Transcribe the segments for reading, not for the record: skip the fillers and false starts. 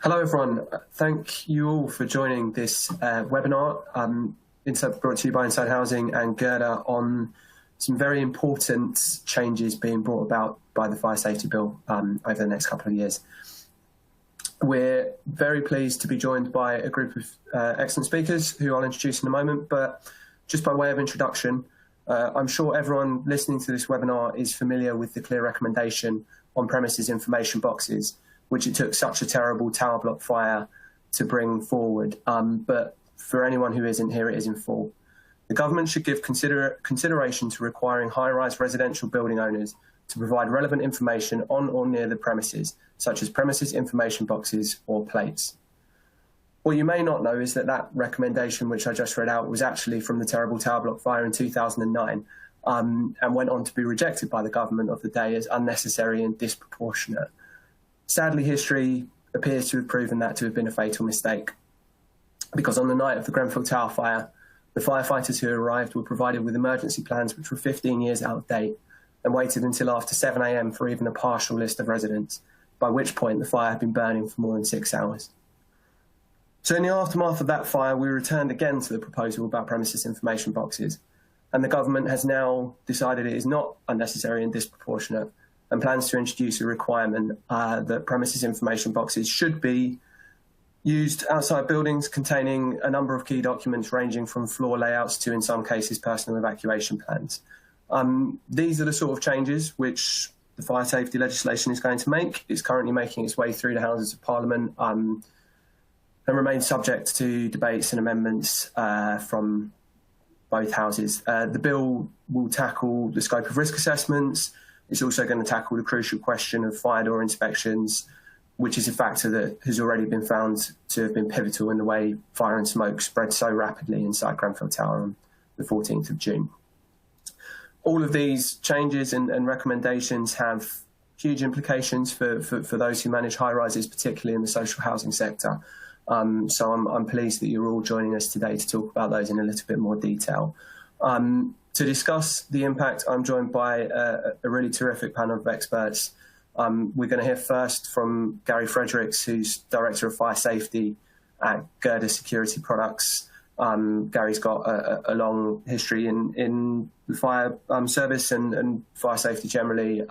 Hello, everyone. Thank you all for joining this webinar brought to you by Inside Housing and Gerda on some very important changes being brought about by the Fire Safety Bill over the next couple of years. We're very pleased to be joined by a group of excellent speakers who I'll introduce in a moment, but just by way of introduction, I'm sure everyone listening to this webinar is familiar with the clear recommendation on premises information boxes, which it took such a terrible tower block fire to bring forward. But for anyone who isn't, here it is in full. The government should give consideration to requiring high-rise residential building owners to provide relevant information on or near the premises, such as premises information boxes or plates. What you may not know is that that recommendation, which I just read out, was actually from the terrible tower block fire in 2009 and went on to be rejected by the government of the day as unnecessary and disproportionate. Sadly, history appears to have proven that to have been a fatal mistake, because on the night of the Grenfell Tower fire, the firefighters who arrived were provided with emergency plans which were 15 years out of date and waited until after 7 a.m. for even a partial list of residents, by which point the fire had been burning for more than 6 hours. So in the aftermath of that fire, we returned again to the proposal about premises information boxes, and the government has now decided it is not unnecessary and disproportionate, and plans to introduce a requirement that premises information boxes should be used outside buildings containing a number of key documents ranging from floor layouts to, in some cases, personal evacuation plans. These are the sort of changes which the fire safety legislation is going to make. It's currently making its way through the Houses of Parliament and remains subject to debates and amendments from both houses. The bill will tackle the scope of risk assessments. It's also going to tackle the crucial question of fire door inspections, which is a factor that has already been found to have been pivotal in the way fire and smoke spread so rapidly inside Grenfell Tower on the 14th of June. All of these changes and recommendations have huge implications for those who manage high-rises, particularly in the social housing sector. So I'm pleased that you're all joining us today to talk about those in a little bit more detail. To discuss the impact, I'm joined by a really terrific panel of experts. We're going to hear first from Gary Fredericks, who's Director of Fire Safety at Gerda Security Products. Gary's got a long history in the fire service and fire safety generally.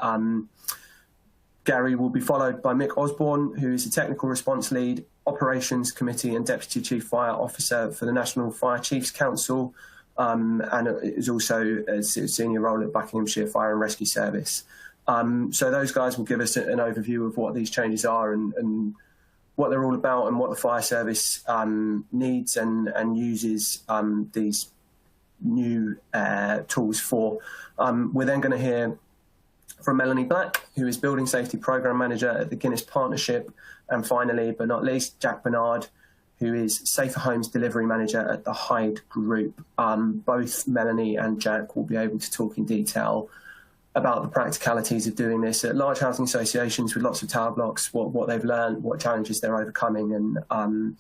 Gary will be followed by Mick Osborne, who is a Technical Response Lead, Operations Committee and Deputy Chief Fire Officer for the National Fire Chiefs Council, and is also a senior role at Buckinghamshire Fire and Rescue Service. So those guys will give us an overview of what these changes are and what they're all about and what the fire service needs and uses these new tools for. We're then going to hear from Melanie Black, who is Building Safety Programme Manager at the Guinness Partnership, and finally, but not least, Jack Bernard, who is Safer Homes Delivery Manager at the Hyde Group. Both Melanie and Jack will be able to talk in detail about the practicalities of doing this at large housing associations with lots of tower blocks, what they've learned, what challenges they're overcoming, and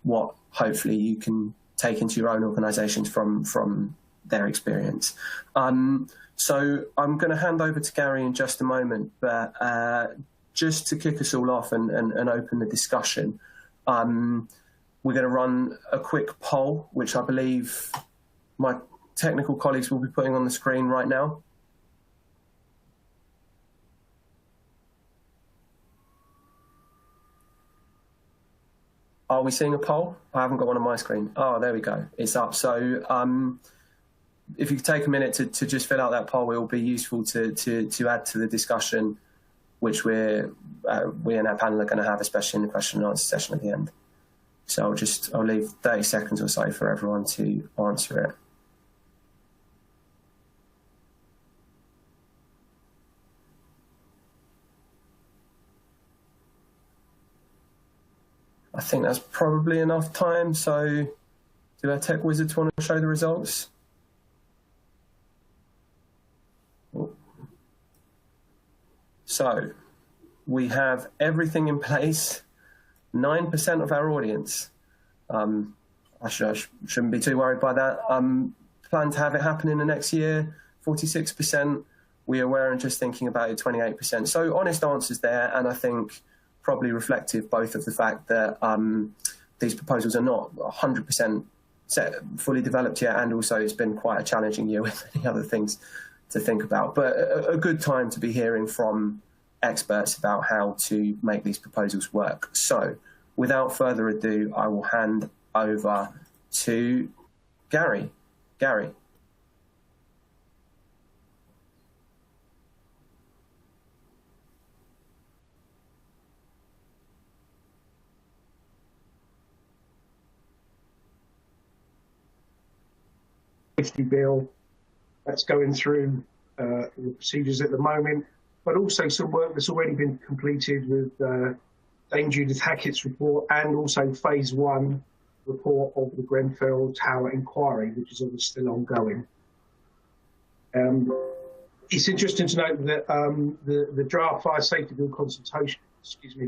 what hopefully you can take into your own organisations from their experience. So I'm going to hand over to Gary in just a moment, but just to kick us all off and open the discussion, we're going to run a quick poll, which I believe my technical colleagues will be putting on the screen right now. Are we seeing a poll? I haven't got one on my screen. Oh, there we go. It's up. So if you could take a minute to just fill out that poll, it will be useful to add to the discussion, which we and our panel are going to have, especially in the question and answer session at the end. So I'll leave 30 seconds or so for everyone to answer it. I think that's probably enough time. So do our tech wizards want to show the results? So we have everything in place. 9% of our audience. I shouldn't be too worried by that. Plan to have it happen in the next year. 46%. We are aware and just thinking about it. 28%. So honest answers there, and I think probably reflective both of the fact that these proposals are not 100% fully developed yet, and also it's been quite a challenging year with many other things to think about. But a good time to be hearing from experts about how to make these proposals work. So without further ado, I will hand over to Gary. Gary. Bill that's going through the procedures at the moment, but also some work that's already been completed with Dame Judith Hackett's report, and also phase 1 report of the Grenfell Tower Inquiry, which is obviously still ongoing. It's interesting to note that the draft fire safety bill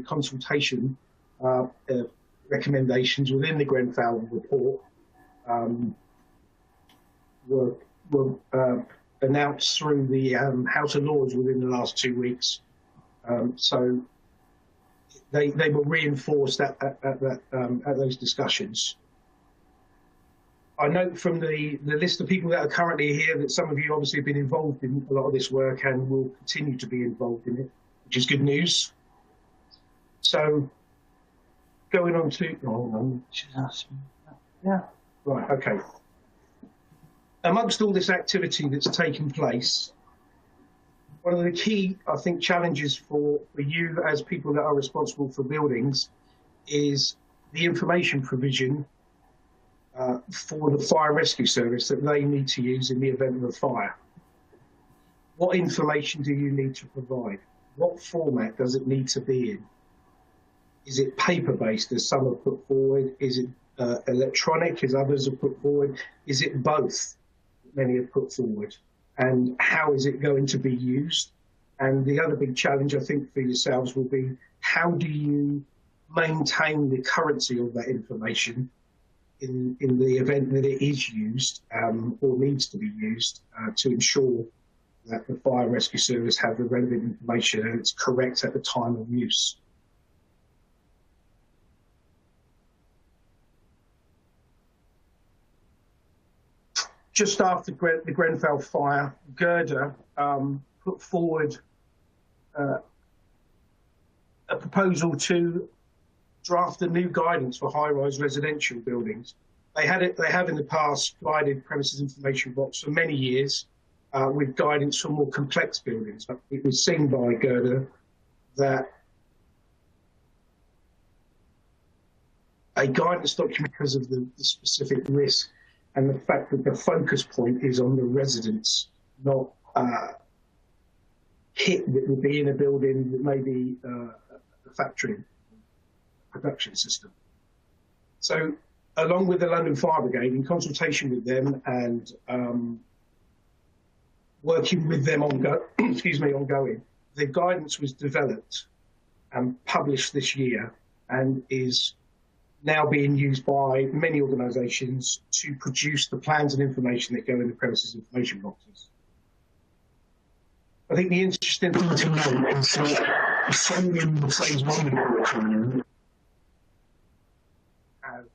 consultation recommendations within the Grenfell report were announced through the House of Lords within the last 2 weeks. So they were reinforced at those discussions. I note from the list of people that are currently here that some of you obviously have been involved in a lot of this work and will continue to be involved in it, which is good news. So going on to, right, okay. Amongst all this activity that's taken place, one of the key, I think, challenges for you as people that are responsible for buildings is the information provision for the fire rescue service that they need to use in the event of a fire. What information do you need to provide? What format does it need to be in? Is it paper-based, as some have put forward? Is it electronic, as others have put forward? Is it both? Many have put forward, and how is it going to be used? And the other big challenge, I think, for yourselves will be, how do you maintain the currency of that information in the event that it is used or needs to be used to ensure that the fire rescue service have the relevant information and it's correct at the time of use? Just after the Grenfell fire, Gerda put forward a proposal to draft a new guidance for high-rise residential buildings. They have in the past provided premises information box for many years with guidance for more complex buildings. But it was seen by Gerda that a guidance document, because of the specific risk and the fact that the focus point is on the residents, not kit that would be in a building that may be a factory production system. So along with the London Fire Brigade, in consultation with them and working with them ongoing, the guidance was developed and published this year and is now being used by many organisations to produce the plans and information that go in the premises information boxes. I think the interesting thing to note is that following the phase 1 report have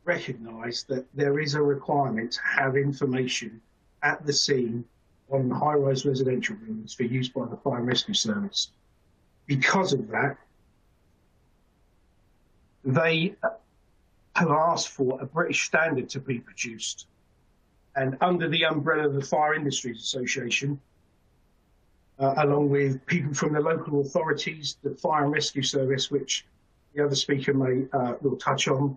recognised that there is a requirement to have information at the scene on high-rise residential buildings for use by the fire and rescue service. Because of that, they have asked for a British standard to be produced. And under the umbrella of the Fire Industries Association, along with people from the local authorities, the Fire and Rescue Service, which the other speaker will touch on,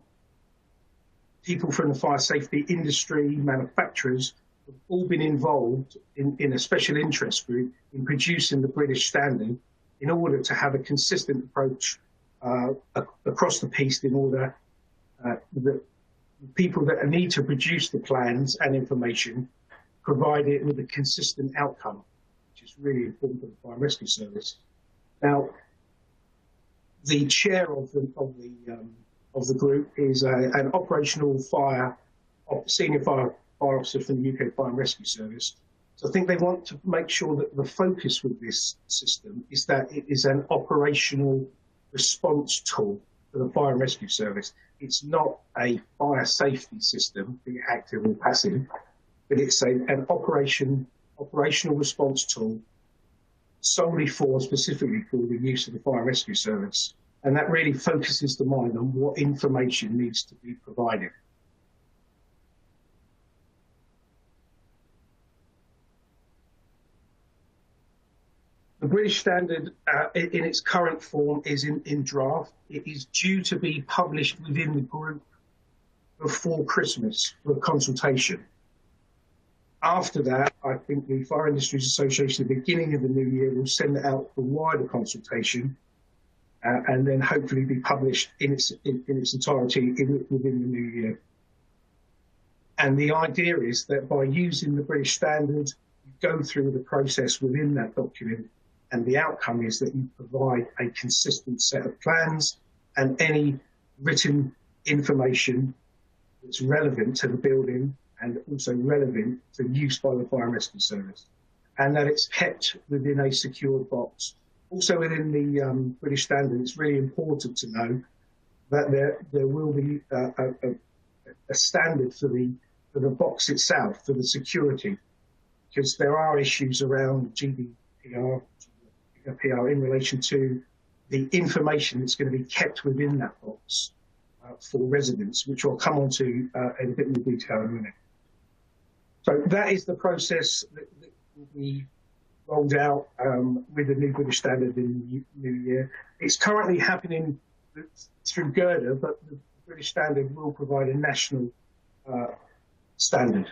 people from the fire safety industry, manufacturers, have all been involved in a special interest group in producing the British standard in order to have a consistent approach across the piece, in order that people that need to produce the plans and information provide it with a consistent outcome, which is really important for the fire and rescue service. Now, the chair of the group is an operational senior fire officer from the UK Fire and Rescue Service, So I think they want to make sure that the focus with this system is that it is an operational response tool for the fire and rescue service. It's not a fire safety system, be it active or passive, but it's an operational response tool solely specifically for the use of the fire and rescue service. And that really focuses the mind on what information needs to be provided. The British Standard, in its current form, is in draft. It is due to be published within the group before Christmas for consultation. After that, I think the Fire Industries Association, at the beginning of the new year, will send it out for wider consultation and then hopefully be published in its entirety within the new year. And the idea is that by using the British Standard, you go through the process within that document, and the outcome is that you provide a consistent set of plans and any written information that's relevant to the building and also relevant to use by the fire and rescue service, and that it's kept within a secured box. Also within the British Standard, it's really important to know that there will be a standard for the box itself, for the security, because there are issues around GDPR in relation to the information that's going to be kept within that box for residents, which I'll come on to in a bit more detail in a minute. So that is the process that will be rolled out with the new British Standard in the new year. It's currently happening through Gerda, but the British Standard will provide a national standard.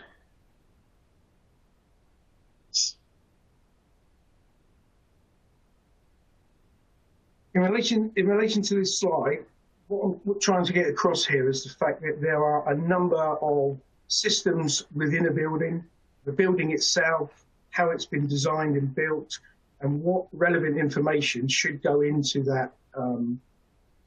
In relation to this slide, what I'm trying to get across here is the fact that there are a number of systems within a building, the building itself, how it's been designed and built, and what relevant information should go into that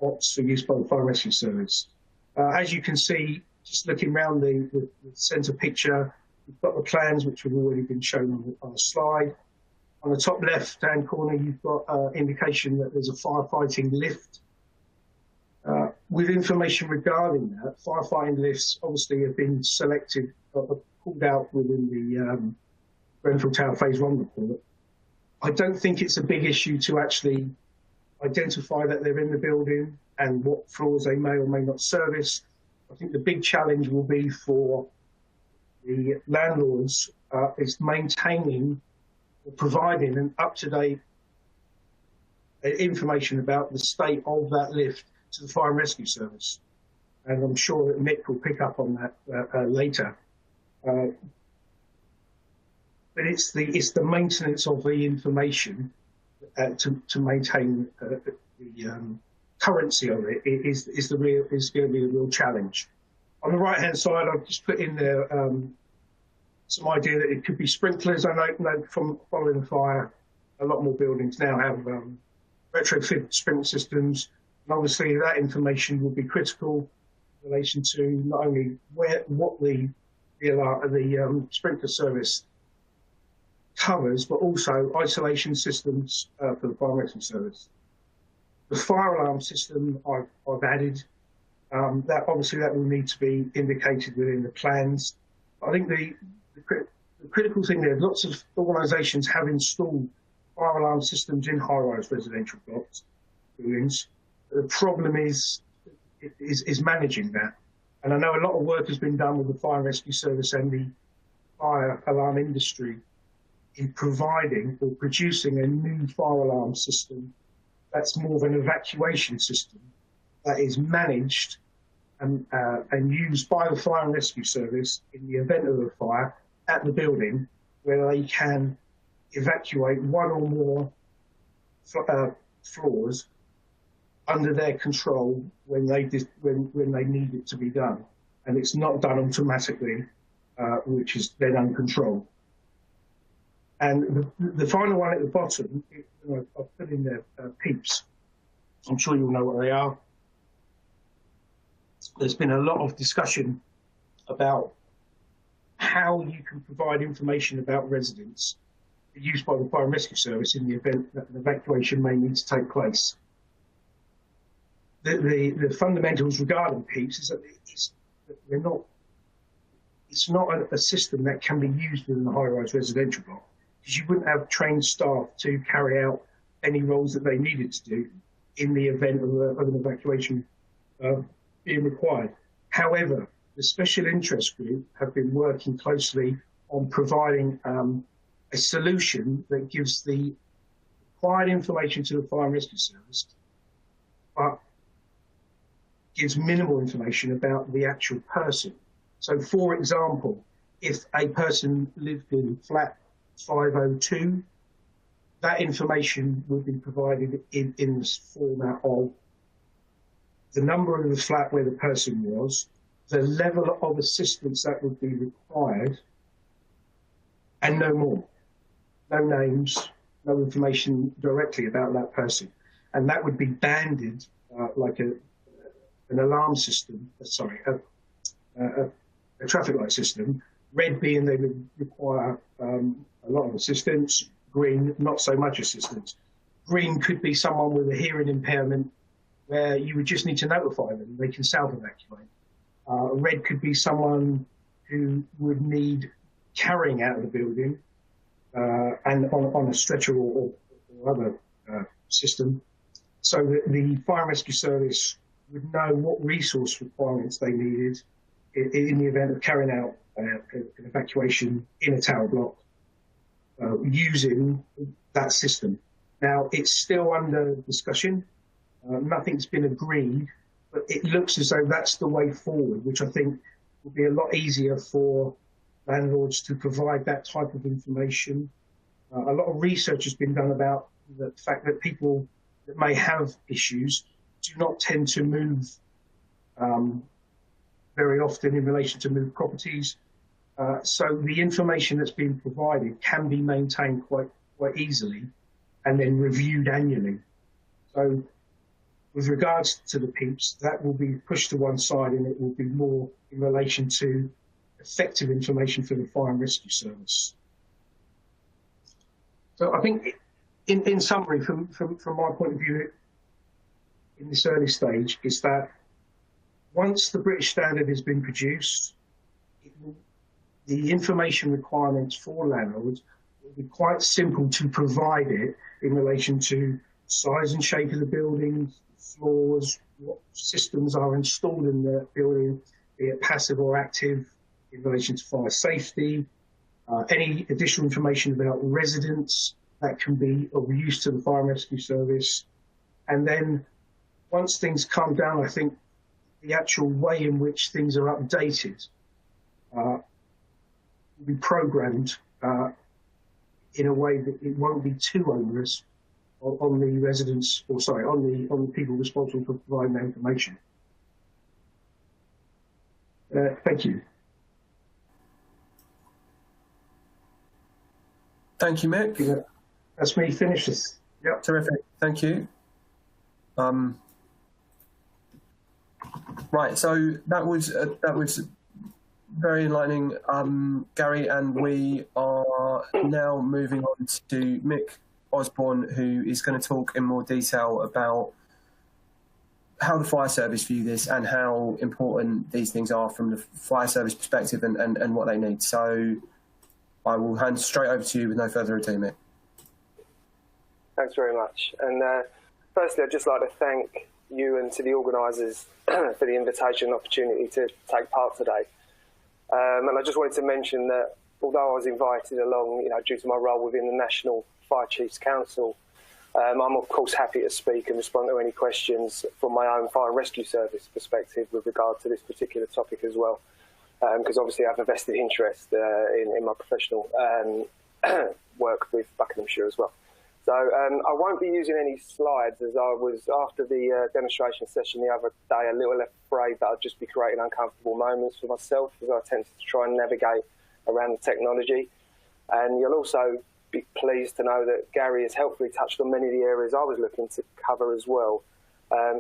box for use by the fire rescue service. As you can see, just looking around the centre picture, you've got the plans which have already been shown on the slide. On the top left-hand corner, you've got indication that there's a firefighting lift. With information regarding that, firefighting lifts obviously have been selected, pulled out within the Grenfell Tower Phase 1 report. I don't think it's a big issue to actually identify that they're in the building and what floors they may or may not service. I think the big challenge will be for the landlords is maintaining or providing an up-to-date information about the state of that lift to the fire and rescue service. And I'm sure that Mick will pick up on that later. But it's the maintenance of the information to maintain the currency of it is going to be a real challenge. On the right-hand side, I've just put in there some idea that it could be sprinklers. I know from following the fire, a lot more buildings now have retrofit sprinkler systems. And obviously that information will be critical in relation to not only what the sprinkler service covers, but also isolation systems for the fire rescue service. The fire alarm system I've added, that obviously that will need to be indicated within the plans. I think the critical thing there, lots of organisations have installed fire alarm systems in high-rise residential blocks, buildings. The problem is managing that. And I know a lot of work has been done with the fire and rescue service and the fire alarm industry in providing or producing a new fire alarm system that's more of an evacuation system that is managed and used by the fire and rescue service in the event of a fire at the building, where they can evacuate one or more floors under their control when they need it to be done, and it's not done automatically, which is then uncontrolled. And the final one at the bottom, I've put in there PEEPs. I'm sure you'll know what they are. There's been a lot of discussion about how you can provide information about residents used by the Fire and Rescue Service in the event that an evacuation may need to take place. The fundamentals regarding PEEPs is that it's not a system that can be used within a high-rise residential block, because you wouldn't have trained staff to carry out any roles that they needed to do in the event of an evacuation being required. However, the special interest group have been working closely on providing a solution that gives the required information to the Fire and Rescue Service, but gives minimal information about the actual person. So, for example, if a person lived in flat 502, that information would be provided in the format of the number of the flat where the person was, the level of assistance that would be required, and no more. No names, no information directly about that person. And that would be banded like an alarm system, a traffic light system. Red being they would require a lot of assistance, green, not so much assistance. Green could be someone with a hearing impairment where you would just need to notify them, they can self-evacuate. Red could be someone who would need carrying out of the building and on a stretcher or other system, so that the Fire and Rescue Service would know what resource requirements they needed in the event of carrying out an evacuation in a tower block using that system. Now, it's still under discussion. Nothing's been agreed, but it looks as though that's the way forward, which I think will be a lot easier for landlords to provide that type of information. A lot of research has been done about the fact that people that may have issues do not tend to move very often in relation to moved properties. So the information that's being provided can be maintained quite easily and then reviewed annually. So with regards to the PEEPs, that will be pushed to one side, and it will be more in relation to effective information for the Fire and Rescue Service. So I think, in summary, from my point of view, in this early stage, is that once the British Standard has been produced, the information requirements for landlords will be quite simple to provide it in relation to size and shape of the buildings, floors, what systems are installed in the building, be it passive or active, in relation to fire safety, any additional information about residents that can be of use to the Fire and Rescue Service. And then once things calm down, I think the actual way in which things are updated will be programmed in a way that it won't be too onerous on the residents, or sorry, on the people responsible for providing that information. Thank you. Thank you, Mick. That's me finished. Yep. Terrific. Thank you. Right. So that was very enlightening, Gary, and we are now moving on to Mick Osborne, who is going to talk in more detail about how the fire service view this and how important these things are from the fire service perspective and what they need. So I will hand straight over to you with no further ado, Mick. Thanks very much. And firstly, I'd just like to thank you and to the organisers for the invitation and opportunity to take part today. And I just wanted to mention that although I was invited along, due to my role within the National Fire Chiefs Council, I'm of course happy to speak and respond to any questions from my own Fire and Rescue Service perspective with regard to this particular topic as well, because obviously I have a vested interest in my professional work with Buckinghamshire as well. So I won't be using any slides, as I was, after the demonstration session the other day, a little afraid that I'd just be creating uncomfortable moments for myself as I attempted to try and navigate around the technology. And you'll also be pleased to know that Gary has helpfully touched on many of the areas I was looking to cover as well.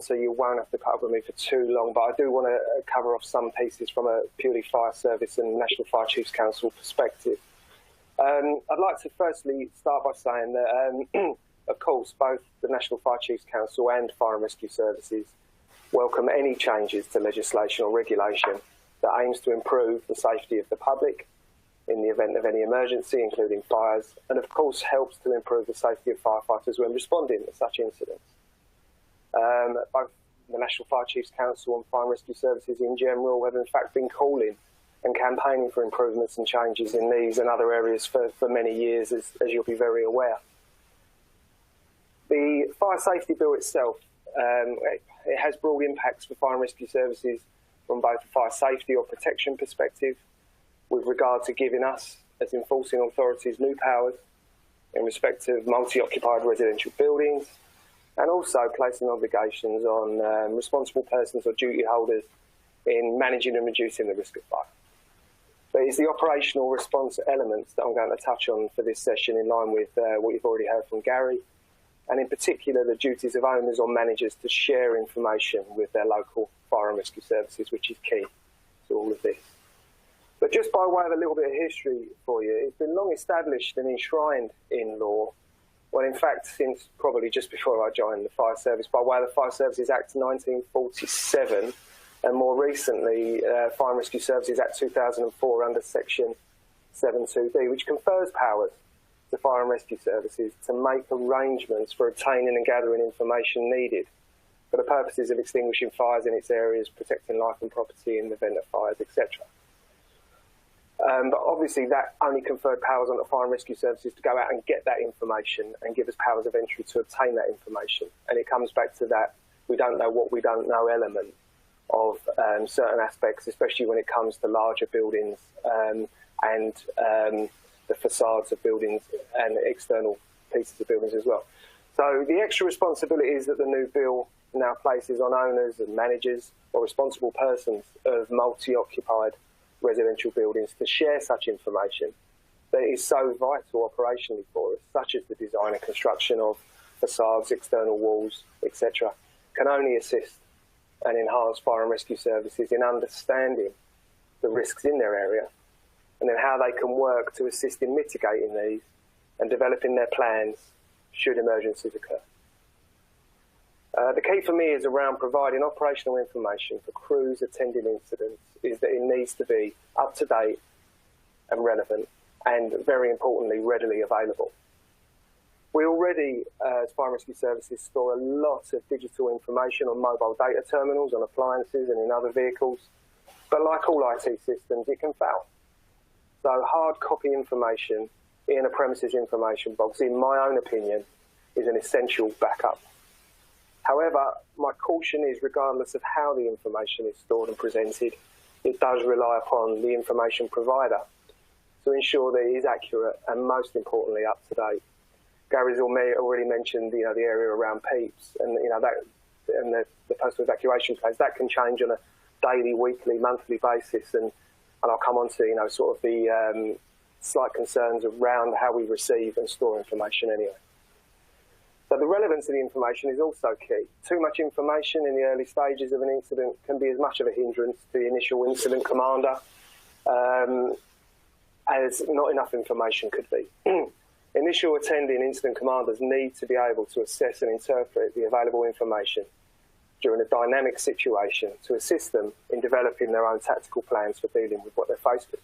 so you won't have to put up with me for too long, but I do want to cover off some pieces from a purely fire service and National Fire Chiefs Council perspective. I'd like to firstly start by saying that, of course, both the National Fire Chiefs Council and Fire and Rescue Services welcome any changes to legislation or regulation that aims to improve the safety of the public in the event of any emergency, including fires, and of course helps to improve the safety of firefighters when responding to such incidents. Both the National Fire Chiefs Council and Fire and Rescue Services in general have in fact been calling and campaigning for improvements and changes in these and other areas for many years, as you'll be very aware. The Fire Safety Bill itself, it has broad impacts for Fire and Rescue Services from both a fire safety or protection perspective, with regard to giving us, as enforcing authorities, new powers in respect of multi-occupied residential buildings, and also placing obligations on responsible persons or duty holders in managing and reducing the risk of fire. But it's the operational response elements that I'm going to touch on for this session, in line with what you've already heard from Gary, and in particular the duties of owners or managers to share information with their local fire and rescue services, which is key to all of this. But just by way of a little bit of history for you, it's been long established and enshrined in law, well, in fact, since probably just before I joined the fire service, by way of the Fire Services Act 1947, and more recently, Fire and Rescue Services Act 2004 under Section 72D, which confers powers to fire and rescue services to make arrangements for obtaining and gathering information needed for the purposes of extinguishing fires in its areas, protecting life and property in the event of fires, etc. But obviously that only conferred powers on the fire and rescue services to go out and get that information and give us powers of entry to obtain that information. And it comes back to that we don't know what we don't know element of certain aspects, especially when it comes to larger buildings and the facades of buildings and external pieces of buildings as well. So the extra responsibilities that the new bill now places on owners and managers or responsible persons of multi-occupied residential buildings to share such information that is so vital operationally for us, such as the design and construction of facades, external walls, etc., can only assist and enhance fire and rescue services in understanding the risks in their area, and then how they can work to assist in mitigating these and developing their plans should emergencies occur. The key for me is around providing operational information for crews attending incidents, is that it needs to be up to date and relevant, and very importantly, readily available. We already, as Fire and Rescue Services, store a lot of digital information on mobile data terminals, on appliances and in other vehicles, but like all IT systems, it can fail. So hard copy information in a premises information box, in my own opinion, is an essential backup. However, my caution is, regardless of how the information is stored and presented, it does rely upon the information provider to ensure that it is accurate and, most importantly, up to date. Gary's already mentioned, the area around PEEPs and that, and the postal evacuation plans. That can change on a daily, weekly, monthly basis, and I'll come on to sort of the slight concerns around how we receive and store information anyway. So the relevance of the information is also key. Too much information in the early stages of an incident can be as much of a hindrance to the initial incident commander as not enough information could be. Initial attending incident commanders need to be able to assess and interpret the available information during a dynamic situation to assist them in developing their own tactical plans for dealing with what they're faced with.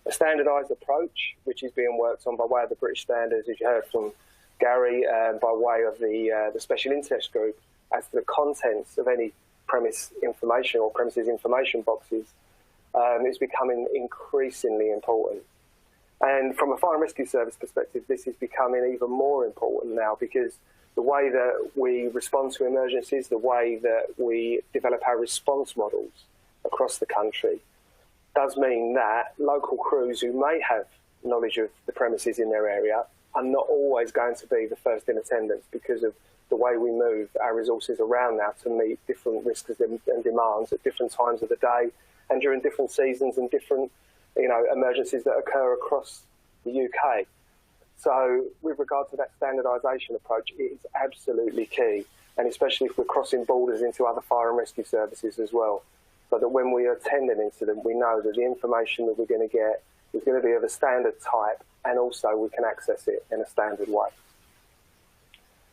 A standardised approach, which is being worked on by way of the British standards, as you heard from Gary, by way of the Special Interest Group, as to the contents of any premise information or premises information boxes, is becoming increasingly important. And from a fire and rescue service perspective, this is becoming even more important now, because the way that we respond to emergencies, the way that we develop our response models across the country, does mean that local crews who may have knowledge of the premises in their area are not always going to be the first in attendance, because of the way we move our resources around now to meet different risks and demands at different times of the day and during different seasons and different emergencies that occur across the UK. So with regard to that standardisation approach, it is absolutely key and especially if we're crossing borders into other fire and rescue services as well, so that when we attend an incident, we know that the information that we're going to get is going to be of a standard type, and also we can access it in a standard way.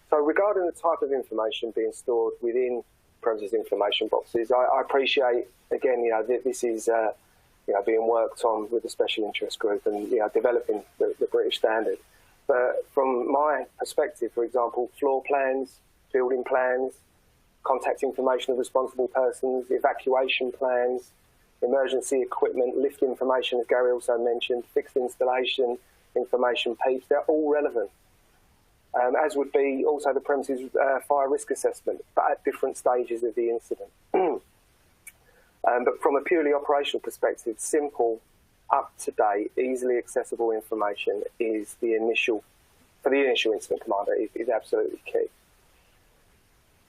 So regarding the type of information being stored within premises information boxes, I appreciate, again, this is being worked on with the special interest group and developing the British standard. But from my perspective, for example, floor plans, building plans, contact information of responsible persons, evacuation plans, emergency equipment, lift information, as Gary also mentioned, fixed installation information, PEEPs, they're all relevant. As would be also the premises fire risk assessment, but at different stages of the incident. But from a purely operational perspective, simple, up-to-date, easily accessible information is for the initial incident commander is absolutely key.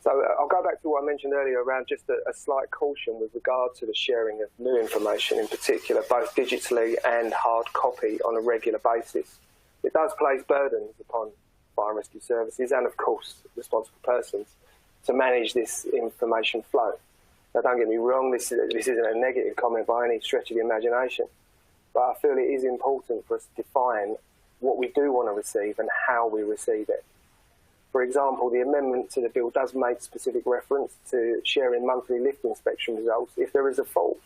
So I'll go back to what I mentioned earlier around just a slight caution with regard to the sharing of new information, in particular, both digitally and hard copy on a regular basis. It does place burdens upon fire and rescue services and, of course, responsible persons to manage this information flow. Now, don't get me wrong, this isn't a negative comment by any stretch of the imagination, but I feel it is important for us to define what we do want to receive and how we receive it. For example, the amendment to the bill does make specific reference to sharing monthly lift inspection results if there is a fault.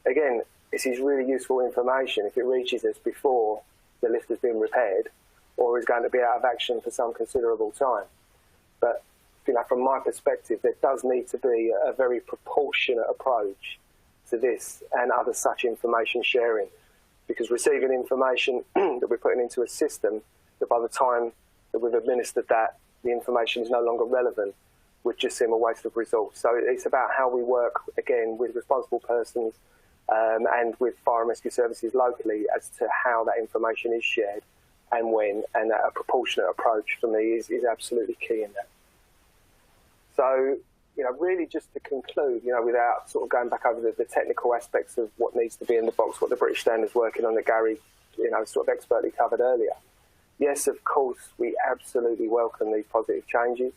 Again, this is really useful information if it reaches us before the lift has been repaired or is going to be out of action for some considerable time. But from my perspective, there does need to be a very proportionate approach to this and other such information sharing, because receiving information that we're putting into a system that by the time that we've administered that, the information is no longer relevant, would just seem a waste of resource. So it's about how we work, again, with responsible persons and with fire and rescue services locally as to how that information is shared and when, and a proportionate approach for me is absolutely key in that. So, really just to conclude, without sort of going back over the technical aspects of what needs to be in the box, what the British Standard's working on that Gary, sort of expertly covered earlier. Yes, of course, we absolutely welcome these positive changes.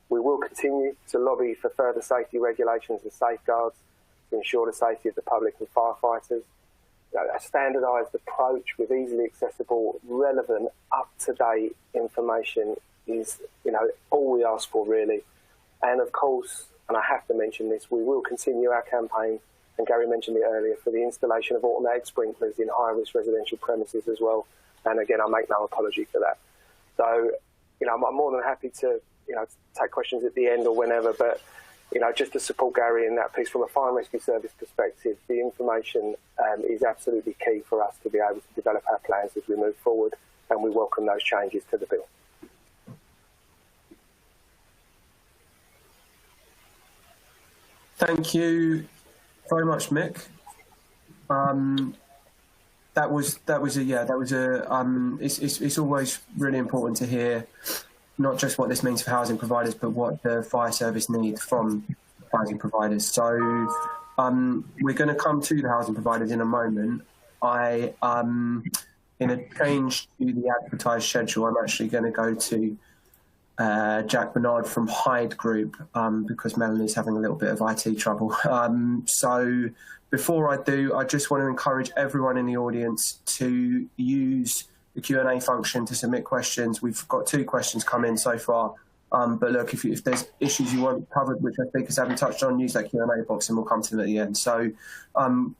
We will continue to lobby for further safety regulations and safeguards to ensure the safety of the public and firefighters. A standardised approach with easily accessible, relevant, up-to-date information is, all we ask for, really. And of course, and I have to mention this, we will continue our campaign, and Gary mentioned it earlier, for the installation of automatic sprinklers in high-risk residential premises as well. And again, I make no apology for that. So, I'm more than happy to, take questions at the end or whenever, but, just to support Gary in that piece from a fire and rescue service perspective, the information is absolutely key for us to be able to develop our plans as we move forward, and we welcome those changes to the bill. Thank you very much, Mick. It's always really important to hear not just what this means for housing providers, but what the fire service need from housing providers. So we're going to come to the housing providers in a moment. In a change to the advertised schedule, I'm actually going to go to Jack Bernard from Hyde Group because Melanie's having a little bit of IT trouble. So before I do, I just want to encourage everyone in the audience to use the Q&A function to submit questions. We've got 2 questions come in so far. But look, if there's issues you want covered, which I think haven't touched on, use that Q&A box and we'll come to them at the end. So, I'm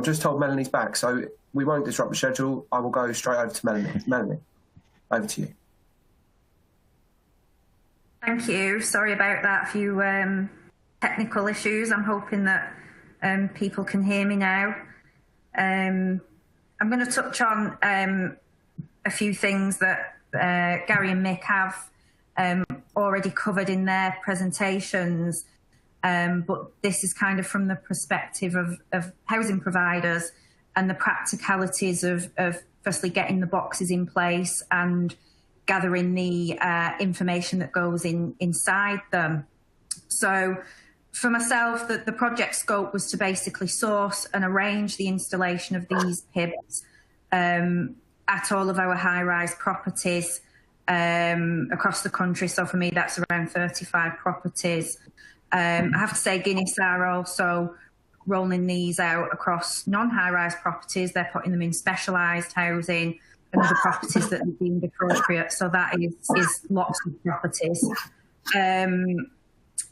just told Melanie's back. So we won't disrupt the schedule. I will go straight over to Melanie. Melanie, over to you. Thank you. Sorry about that few technical issues. I'm hoping that people can hear me now. I'm going to touch on a few things that Gary and Mick have already covered in their presentations, but this is kind of from the perspective of housing providers and the practicalities of firstly getting the boxes in place and gathering the information that goes inside them. So for myself, the project scope was to basically source and arrange the installation of these PIBs at all of our high-rise properties across the country. So for me, that's around 35 properties. I have to say Guinness are also rolling these out across non-high-rise properties. They're putting them in specialised housing and other properties that are deemed appropriate. So that is lots of properties.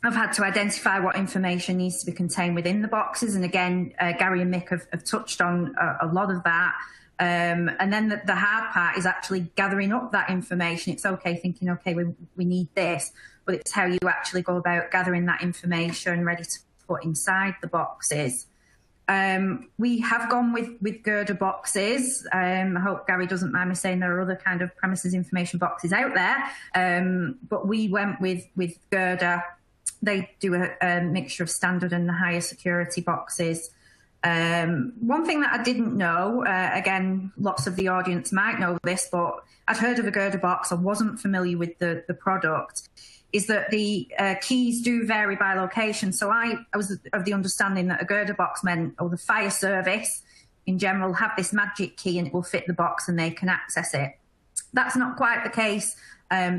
I've had to identify what information needs to be contained within the boxes. And again, Gary and Mick have touched on a lot of that. And then the hard part is actually gathering up that information. It's okay thinking, okay, we need this, but it's how you actually go about gathering that information ready to put inside the boxes. We have gone with Gerda boxes. I hope Gary doesn't mind me saying there are other kind of premises information boxes out there, but we went with Gerda. They do a mixture of standard and the higher security boxes. One thing that I didn't know, again, lots of the audience might know this, but I'd heard of a Gerda box. I wasn't familiar with the product, is that the keys do vary by location. So I was of the understanding that a Gerda box meant, the fire service in general have this magic key and it will fit the box and they can access it. That's not quite the case.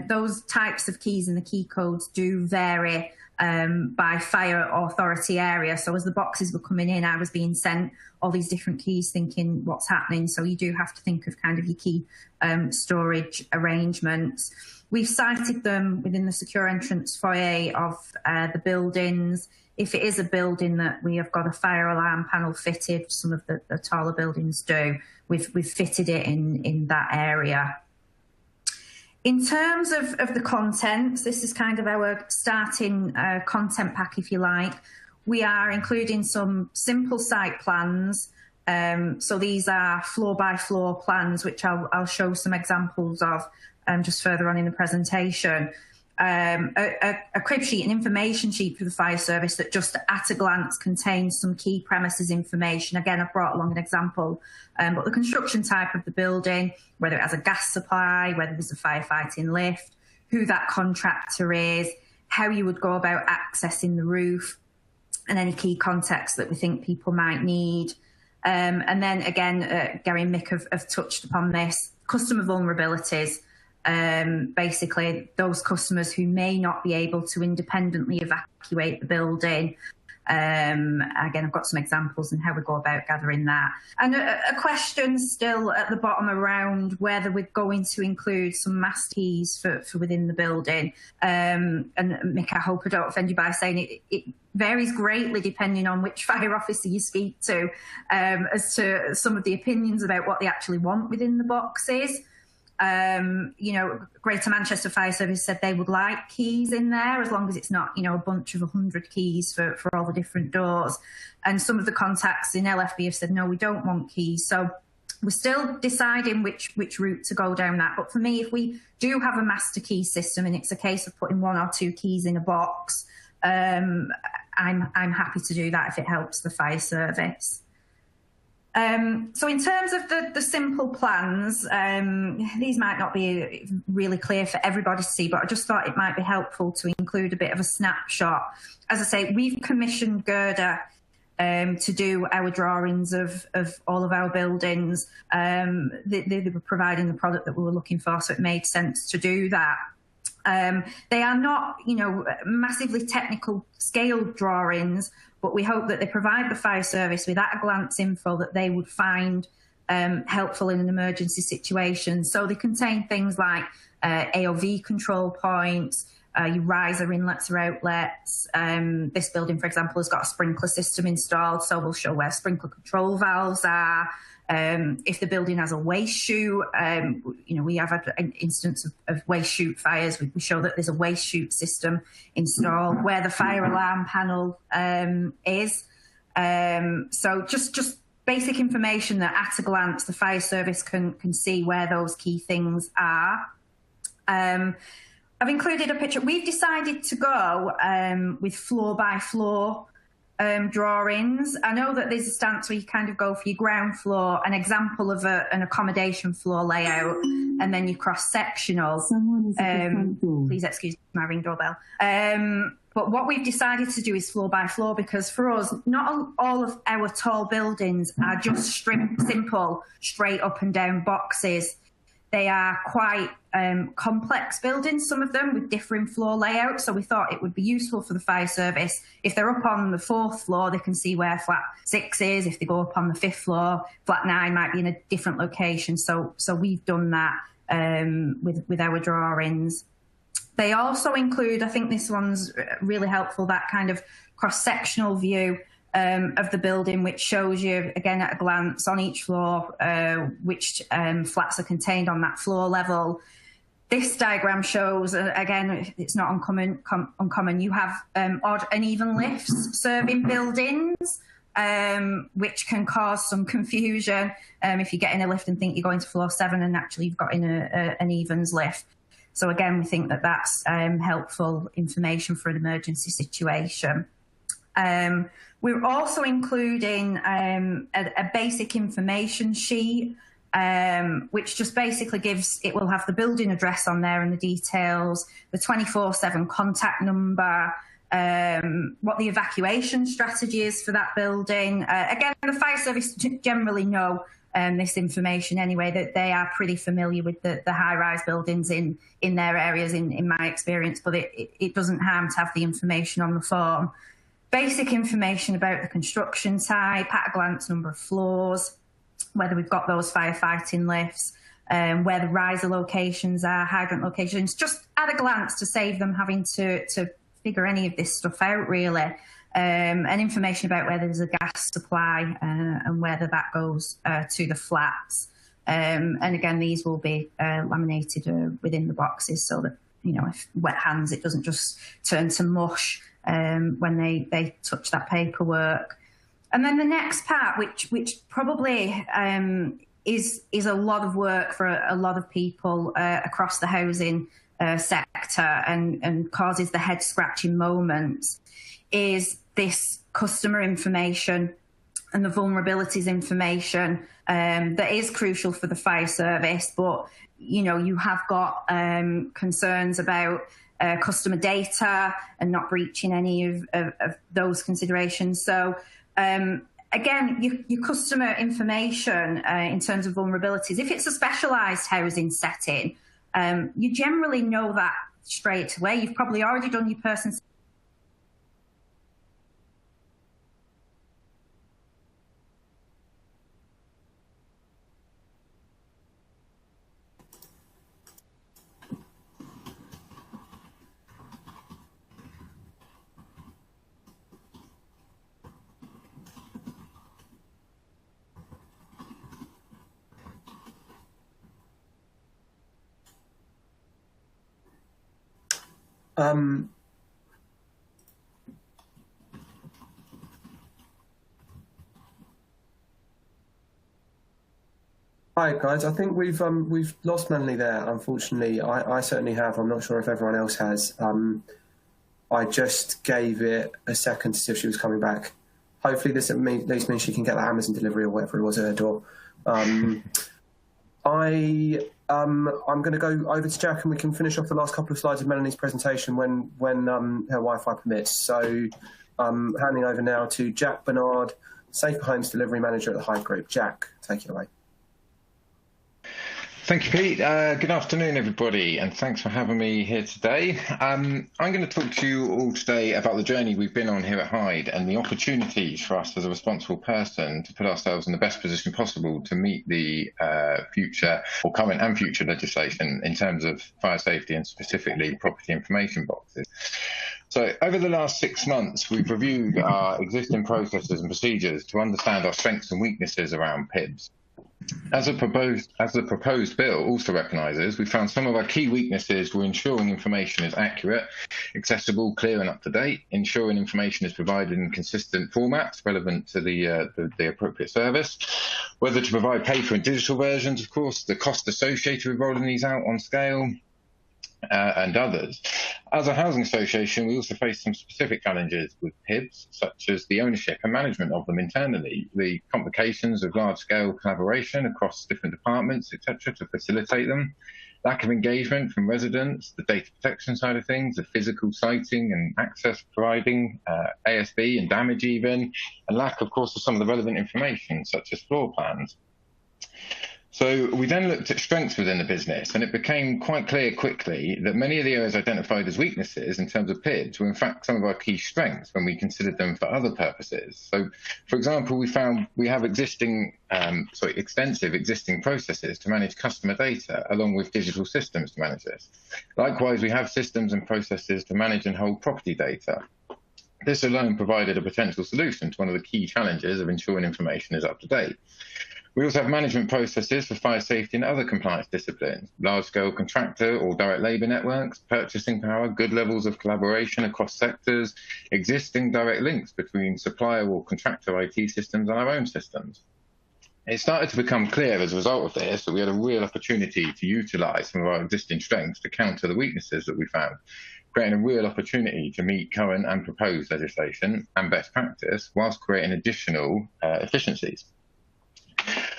Those types of keys and the key codes do vary by fire authority area. So as the boxes were coming in, I was being sent all these different keys thinking what's happening. So you do have to think of kind of your key storage arrangements. We've cited them within the secure entrance foyer of the buildings. If it is a building that we have got a fire alarm panel fitted, some of the taller buildings do, we've fitted it in that area. In terms of the contents, this is kind of our starting content pack, if you like. We are including some simple site plans. So these are floor-by-floor plans, which I'll show some examples of just further on in the presentation. A crib sheet, an information sheet for the fire service that just at a glance contains some key premises information. Again, I've brought along an example, but the construction type of the building, whether it has a gas supply, whether there's a firefighting lift, who that contractor is, how you would go about accessing the roof, and any key context that we think people might need. And then again, Gary and Mick have touched upon this, customer vulnerabilities. Basically those customers who may not be able to independently evacuate the building. Again, I've got some examples on how we go about gathering that. And a question still at the bottom around whether we're going to include some master keys for within the building. And Mick, I hope I don't offend you by saying it varies greatly depending on which fire officer you speak to, as to some of the opinions about what they actually want within the boxes. Greater Manchester Fire Service said they would like keys in there as long as it's not, a bunch of 100 keys for all the different doors. And some of the contacts in LFB have said, no, we don't want keys. So we're still deciding which route to go down that. But for me, if we do have a master key system and it's a case of putting 1 or 2 keys in a box, I'm happy to do that if it helps the fire service. So in terms of the simple plans, these might not be really clear for everybody to see, but I just thought it might be helpful to include a bit of a snapshot. As I say, we've commissioned Gerda to do our drawings of all of our buildings. They were providing the product that we were looking for, so it made sense to do that. They are not, massively technical scale drawings, but we hope that they provide the fire service with at-a-glance info that they would find helpful in an emergency situation. So they contain things like AOV control points, your riser inlets or outlets. This building, for example, has got a sprinkler system installed, so we'll show where sprinkler control valves are. If the building has a waste chute, we have had an instance of waste chute fires. We show that there's a waste chute system installed, where the fire alarm panel is. So just basic information that at a glance the fire service can see where those key things are. I've included a picture. We've decided to go with floor by floor drawings. I know that there's a stance where you kind of go for your ground floor, an example of an accommodation floor layout, and then your cross-sectional. Please excuse my ring doorbell. But what we've decided to do is floor by floor, because for us, not all of our tall buildings are just simple, straight up and down boxes. they are quite complex buildings, some of them with differing floor layouts. So we thought it would be useful for the fire service. If they're up on the 4th floor, they can see where flat 6 is. If they go up on the 5th floor, flat 9 might be in a different location. So we've done that with our drawings. They also include, I think this one's really helpful, that kind of cross-sectional view of the building, which shows you, again, at a glance on each floor, which flats are contained on that floor level. This diagram shows, again, it's not uncommon. You have odd and even lifts serving buildings, which can cause some confusion if you get in a lift and think you're going to floor 7 and actually you've got in an evens lift. So again, we think that that's helpful information for an emergency situation. We're also including a basic information sheet, which just basically it will have the building address on there and the details, the 24/7 contact number, what the evacuation strategy is for that building. Again, the fire service generally know this information anyway, that they are pretty familiar with the high-rise buildings in their areas, in my experience, but it doesn't harm to have the information on the form. Basic information about the construction type, at a glance number of floors, whether we've got those firefighting lifts, where the riser locations are, hydrant locations, just at a glance to save them having to figure any of this stuff out, really. And information about whether there's a gas supply and whether that goes to the flats. And again, these will be laminated within the boxes so that, if wet hands, it doesn't just turn to mush when they touch that paperwork. And then the next part, which probably is a lot of work for a lot of people across the housing sector and causes the head scratching moments, is this customer information and the vulnerabilities information that is crucial for the fire service. But, you have got concerns about customer data and not breaching any of those considerations. So, again, your customer information in terms of vulnerabilities, if it's a specialised housing setting, you generally know that straight away. You've probably already done your person. Hi guys, I think we've lost Melanie there. Unfortunately, I certainly have. I'm not sure if everyone else has. I just gave it a second to see if she was coming back. Hopefully, this at least means she can get that Amazon delivery or whatever it was at her door. I'm going to go over to Jack and we can finish off the last couple of slides of Melanie's presentation when her Wi-Fi permits. So handing over now to Jack Bernard, Safer Homes Delivery Manager at the Hive Group. Jack, take it away. Thank you, Pete. Good afternoon, everybody, and thanks for having me here today. I'm going to talk to you all today about the journey we've been on here at Hyde and the opportunities for us as a responsible person to put ourselves in the best position possible to meet the future or current and future legislation in terms of fire safety and specifically property information boxes. So over the last 6 months, we've reviewed our existing processes and procedures to understand our strengths and weaknesses around PIBs. As the proposed bill also recognises, we found some of our key weaknesses were ensuring information is accurate, accessible, clear and up to date, ensuring information is provided in consistent formats relevant to the appropriate service, whether to provide paper and digital versions, of course, the cost associated with rolling these out on scale, and others. As a housing association, we also face some specific challenges with PIBs, such as the ownership and management of them internally, the complications of large-scale collaboration across different departments, etc., to facilitate them, lack of engagement from residents, the data protection side of things, the physical siting and access providing, ASB and damage even, and lack, of course, of some of the relevant information, such as floor plans. So we then looked at strengths within the business, and it became quite clear quickly that many of the areas identified as weaknesses in terms of PIDs were in fact some of our key strengths when we considered them for other purposes. So, for example, we found we have extensive existing processes to manage customer data, along with digital systems to manage this. Likewise, we have systems and processes to manage and hold property data. This alone provided a potential solution to one of the key challenges of ensuring information is up to date. We also have management processes for fire safety and other compliance disciplines, large-scale contractor or direct labour networks, purchasing power, good levels of collaboration across sectors, existing direct links between supplier or contractor IT systems and our own systems. It started to become clear as a result of this that we had a real opportunity to utilise some of our existing strengths to counter the weaknesses that we found, creating a real opportunity to meet current and proposed legislation and best practice whilst creating additional efficiencies.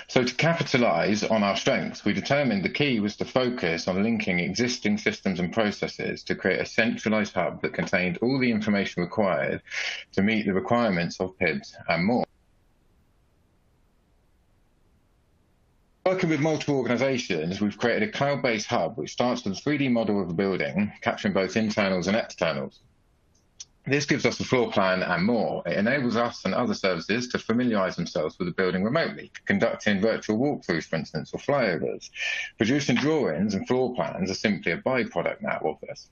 So to capitalise on our strengths, we determined the key was to focus on linking existing systems and processes to create a centralised hub that contained all the information required to meet the requirements of PIBs and more. Working with multiple organisations, we've created a cloud-based hub which starts with a 3D model of a building, capturing both internals and externals. This gives us a floor plan and more. It enables us and other services to familiarise themselves with the building remotely, conducting virtual walkthroughs, for instance, or flyovers. Producing drawings and floor plans are simply a byproduct now of this.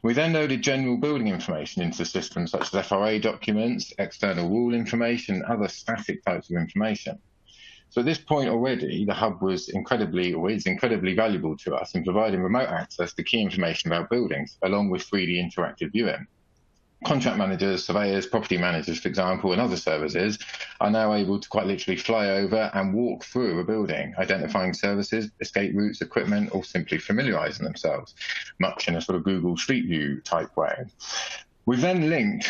We then loaded general building information into systems such as FRA documents, external wall information, and other static types of information. So at this point already, the hub is incredibly valuable to us in providing remote access to key information about buildings, along with 3D interactive viewing. Contract managers, surveyors, property managers, for example, and other services are now able to quite literally fly over and walk through a building, identifying services, escape routes, equipment, or simply familiarising themselves, much in a sort of Google Street View type way. We then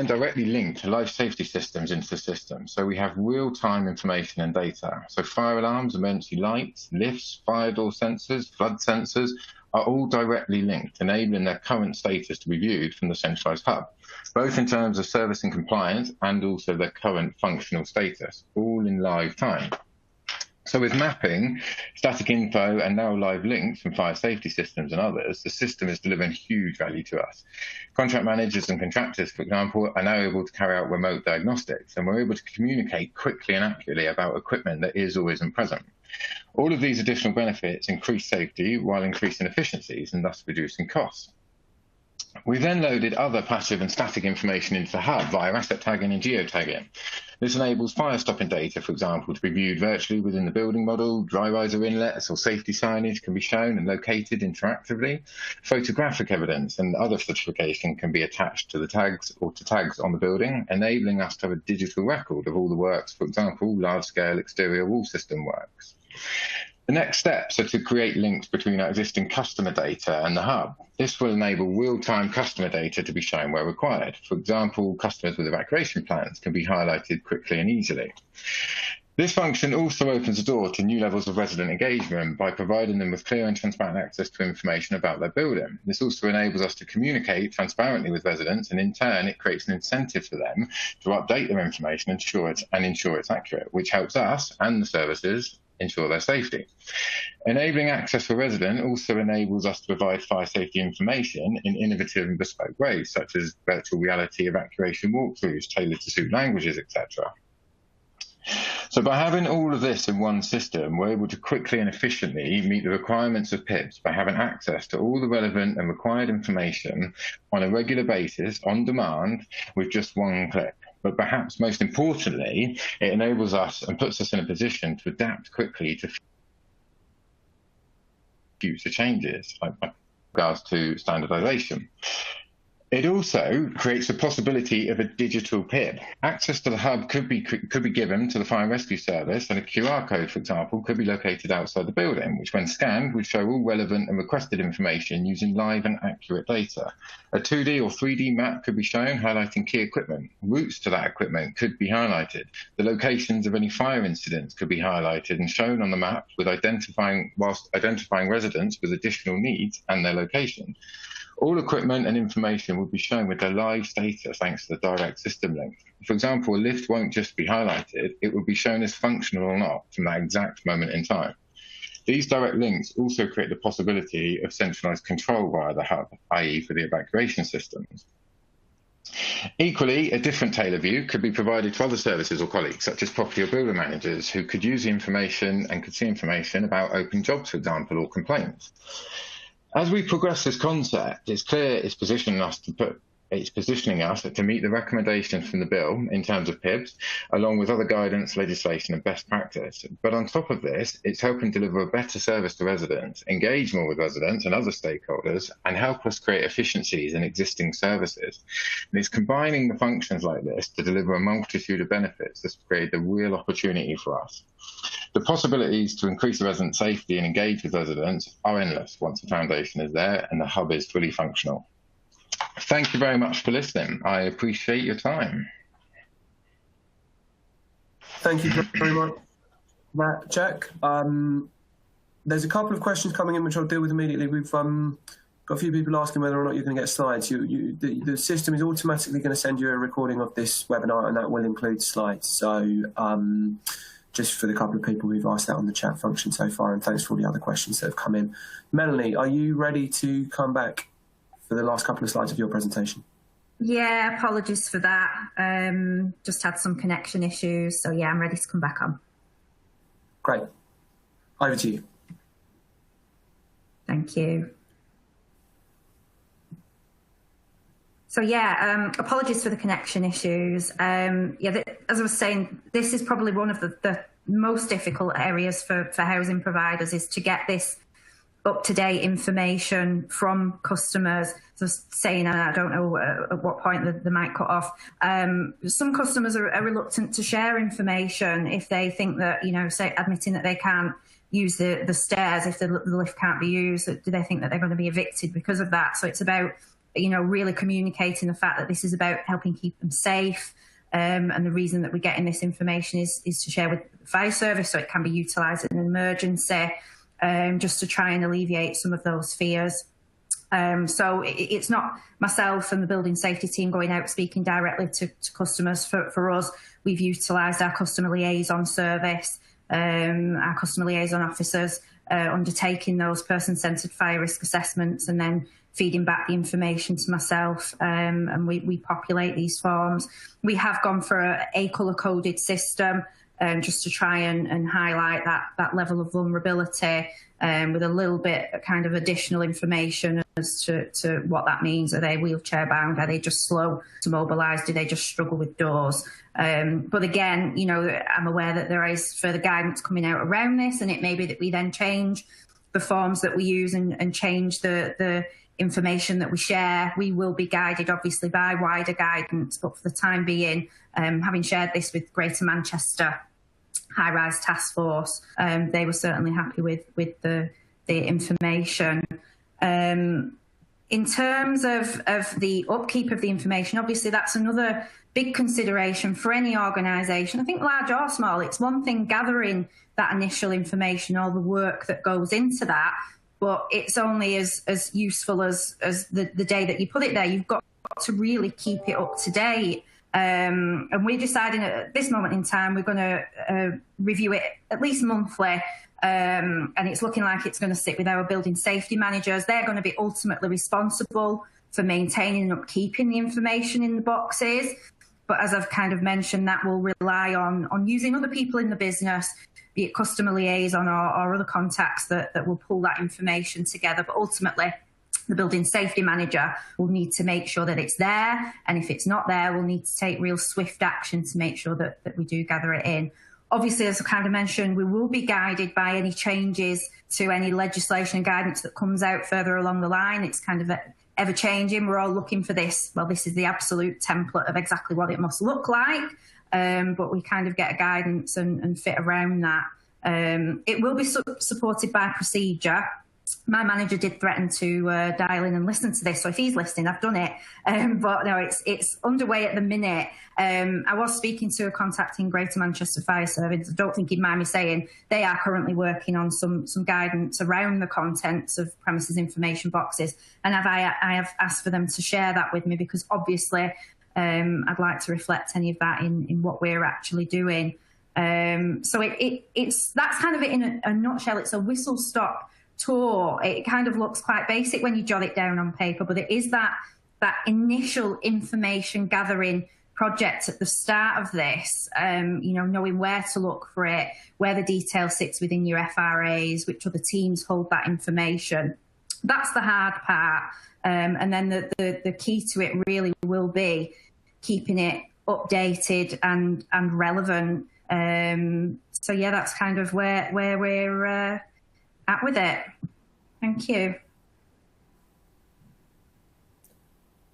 directly linked life safety systems into the system. So we have real-time information and data. So fire alarms, emergency lights, lifts, fire door sensors, flood sensors are all directly linked, enabling their current status to be viewed from the centralised hub, both in terms of service and compliance and also their current functional status, all in live time. So with mapping, static info, and now live links from fire safety systems and others, the system is delivering huge value to us. Contract managers and contractors, for example, are now able to carry out remote diagnostics, and we're able to communicate quickly and accurately about equipment that is or isn't present. All of these additional benefits increase safety while increasing efficiencies and thus reducing costs. We then loaded other passive and static information into the hub via asset tagging and geotagging. This enables fire stopping data, for example, to be viewed virtually within the building model. Dry riser inlets or safety signage can be shown and located interactively. Photographic evidence and other certification can be attached to the tags or to tags on the building, enabling us to have a digital record of all the works, for example, large-scale exterior wall system works. The next steps are to create links between our existing customer data and the hub. This will enable real-time customer data to be shown where required. For example, customers with evacuation plans can be highlighted quickly and easily. This function also opens the door to new levels of resident engagement by providing them with clear and transparent access to information about their building. This also enables us to communicate transparently with residents, and in turn it creates an incentive for them to update their information and ensure it's accurate, which helps us and the services ensure their safety. Enabling access for resident also enables us to provide fire safety information in innovative and bespoke ways, such as virtual reality evacuation walkthroughs tailored to suit languages, etc. So by having all of this in one system, we're able to quickly and efficiently meet the requirements of PIBs by having access to all the relevant and required information on a regular basis, on demand, with just one click. But perhaps most importantly, it enables us and puts us in a position to adapt quickly to future changes, like regards to standardization. It also creates the possibility of a digital PIB. Access to the hub could be given to the fire and rescue service, and a QR code, for example, could be located outside the building, which when scanned would show all relevant and requested information using live and accurate data. A 2D or 3D map could be shown, highlighting key equipment. Routes to that equipment could be highlighted. The locations of any fire incidents could be highlighted and shown on the map whilst identifying residents with additional needs and their location. All equipment and information will be shown with their live status thanks to the direct system link. For example, a lift won't just be highlighted, it will be shown as functional or not from that exact moment in time. These direct links also create the possibility of centralized control via the hub, i.e. for the evacuation systems. Equally, a different tailor view could be provided to other services or colleagues, such as property or builder managers, who could use the information and could see information about open jobs, for example, or complaints. As we progress this concept, it's clear it's positioning us to meet the recommendations from the bill in terms of PIBs, along with other guidance, legislation and best practice. But on top of this, it's helping deliver a better service to residents, engage more with residents and other stakeholders, and help us create efficiencies in existing services. And it's combining the functions like this to deliver a multitude of benefits that's created a real opportunity for us. The possibilities to increase the resident safety and engage with residents are endless once the foundation is there and the hub is fully functional. Thank you very much for listening. I appreciate your time. Thank you very much, Matt, Jack. There's a couple of questions coming in which I'll deal with immediately. We've got a few people asking whether or not you're going to get slides. The system is automatically going to send you a recording of this webinar, and that will include slides. So just for the couple of people who've asked that on the chat function so far, and thanks for all the other questions that have come in. Melanie, are you ready to come back for the last couple of slides of your presentation? Yeah, apologies for that. Just had some connection issues. So yeah, I'm ready to come back on. Great. Over to you. Thank you. So yeah, apologies for the connection issues. Yeah, as I was saying, this is probably one of the most difficult areas for housing providers, is to get this up-to-date information from customers. So saying, and I don't know at what point they might cut off. Some customers are reluctant to share information if they think that, you know, say admitting that they can't use the stairs, if the lift can't be used, do they think that they're going to be evicted because of that? So it's about, you know, really communicating the fact that this is about helping keep them safe. And the reason that we're getting this information is to share with the fire service so it can be utilised in an emergency, just to try and alleviate some of those fears. So it's not myself and the building safety team going out speaking directly to customers. For us, we've utilised our customer liaison service, our customer liaison officers undertaking those person-centred fire risk assessments and then feeding back the information to myself, and we populate these forms. We have gone for a colour-coded system just to try and highlight that level of vulnerability, with a little bit kind of additional information as to what that means. Are they wheelchair bound? Are they just slow to mobilise? Do they just struggle with doors? But again, you know, I'm aware that there is further guidance coming out around this, and it may be that we then change the forms that we use and change the information that we share. We will be guided obviously by wider guidance, but for the time being, having shared this with Greater Manchester High Rise Task Force, they were certainly happy with the information. In terms of the upkeep of the information, obviously that's another big consideration for any organisation. I think large or small, it's one thing gathering that initial information, all the work that goes into that, but it's only as useful as the day that you put it there. You've got to really keep it up to date. And we're deciding at this moment in time, we're going to review it at least monthly. And it's looking like it's going to sit with our building safety managers. They're going to be ultimately responsible for maintaining and upkeeping the information in the boxes. But as I've kind of mentioned, that will rely on using other people in the business, be it customer liaison or other contacts that will pull that information together. But ultimately, the building safety manager will need to make sure that it's there. And if it's not there, we'll need to take real swift action to make sure that we do gather it in. Obviously, as I kind of mentioned, we will be guided by any changes to any legislation and guidance that comes out further along the line. It's kind of ever changing. We're all looking for this. Well, this is the absolute template of exactly what it must look like. But we kind of get a guidance and fit around that. It will be supported by procedure. my manager did threaten to dial in and listen to this. So if he's listening, I've done it. But no, it's underway at the minute. I was speaking to a contact in Greater Manchester Fire Service. I don't think he'd mind me saying they are currently working on some guidance around the contents of premises information boxes. And I have asked for them to share that with me, because obviously I'd like to reflect any of that in what we're actually doing. So it's that's kind of it in a nutshell. It's a whistle-stop tour. It kind of looks quite basic when you jot it down on paper, but it is that initial information gathering project at the start of this, knowing where to look for it, where the detail sits within your FRAs, which other teams hold that information. That's the hard part. And then the key to it really will be keeping it updated and relevant. So yeah, that's kind of where we're at with it. Thank you.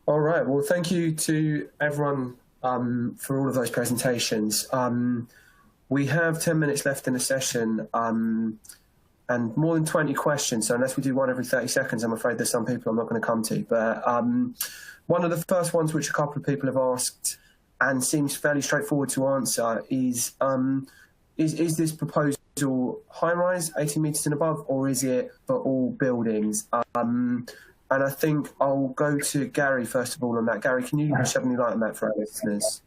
All right. Well, thank you to everyone for all of those presentations. We have 10 minutes left in the session and more than 20 questions. So unless we do one every 30 seconds, I'm afraid there's some people I'm not going to come to. But one of the first ones which a couple of people have asked and seems fairly straightforward to answer is this proposal high-rise, 18 metres and above, or is it for all buildings? And I think I'll go to Gary first of all on that. Gary, can you shed any light on that for our listeners?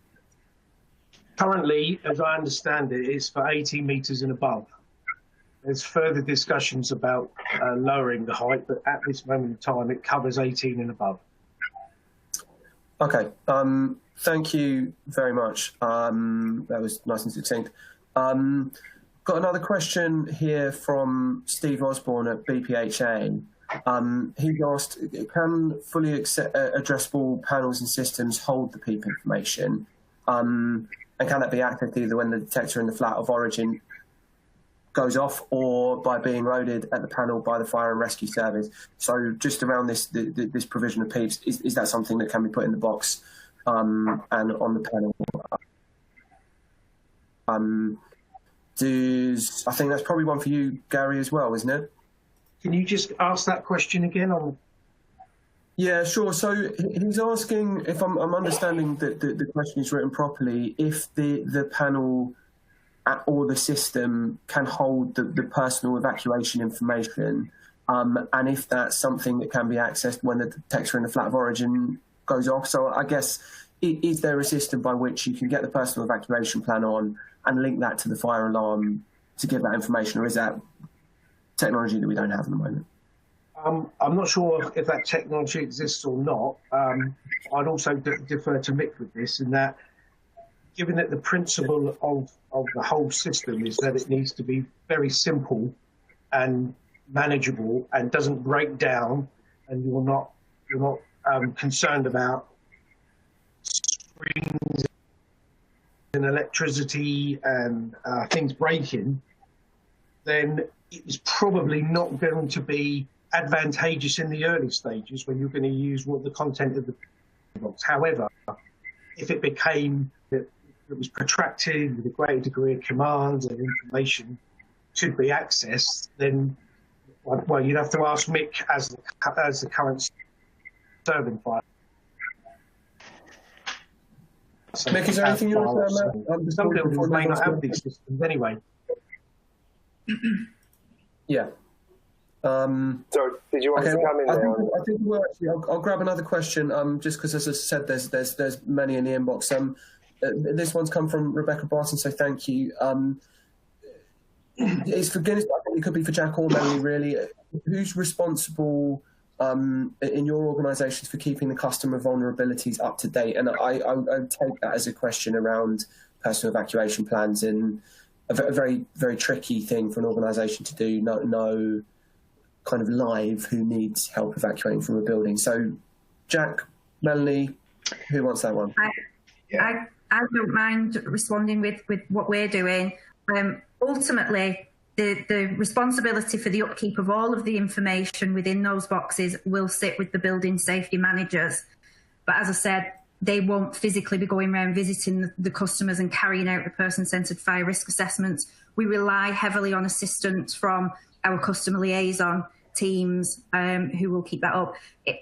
Currently, as I understand it, it's for 18 metres and above. There's further discussions about lowering the height, but at this moment in time, it covers 18 and above. Okay. Thank you very much. That was nice and succinct. Got another question here from Steve Osborne at BPHA. He asked, can fully addressable panels and systems hold the PEEP information? And can that be accessed either when the detector in the flat of origin goes off or by being loaded at the panel by the fire and rescue service? So just around this provision of PEEPs, is that something that can be put in the box and on the panel? I think that's probably one for you, Gary, as well, isn't it? Can you just ask that question again? Yeah, sure. So he's asking, if I'm understanding that the question is written properly, if the panel or the system can hold the personal evacuation information, and if that's something that can be accessed when the detector in the flat of origin goes off. So I guess, is there a system by which you can get the personal evacuation plan on and link that to the fire alarm to give that information, or is that technology that we don't have at the moment? I'm not sure if that technology exists or not. I'd also defer to Mick with this, in that given that the principle of the whole system is that it needs to be very simple and manageable and doesn't break down, and you're not concerned about screens and electricity and things breaking, then it's probably not going to be advantageous in the early stages when you're going to use what the content of the box. However, if it became that it was protracted with a greater degree of commands and information should be accessed, then, well, you'd have to ask Mick as the current serving fire. So Mick, is there anything you want to say on that? Some buildings may not have these systems anyway. Yeah. So, did you want to come in there? I think we'll actually, I'll grab another question, just because, as I said, there's many in the inbox. This one's come from Rebecca Barton, so thank you. It's for Guinness, but I think it could be for Jack or Melanie, really. Who's responsible in your organisations for keeping the customer vulnerabilities up to date? And I take that as a question around personal evacuation plans, and a very, very tricky thing for an organisation to do, know kind of live who needs help evacuating from a building. So, Jack, Melanie, who wants that one? I don't mind responding with what we're doing. Ultimately, the responsibility for the upkeep of all of the information within those boxes will sit with the building safety managers. But as I said, they won't physically be going around visiting the customers and carrying out the person-centred fire risk assessments. We rely heavily on assistance from our customer liaison teams who will keep that up.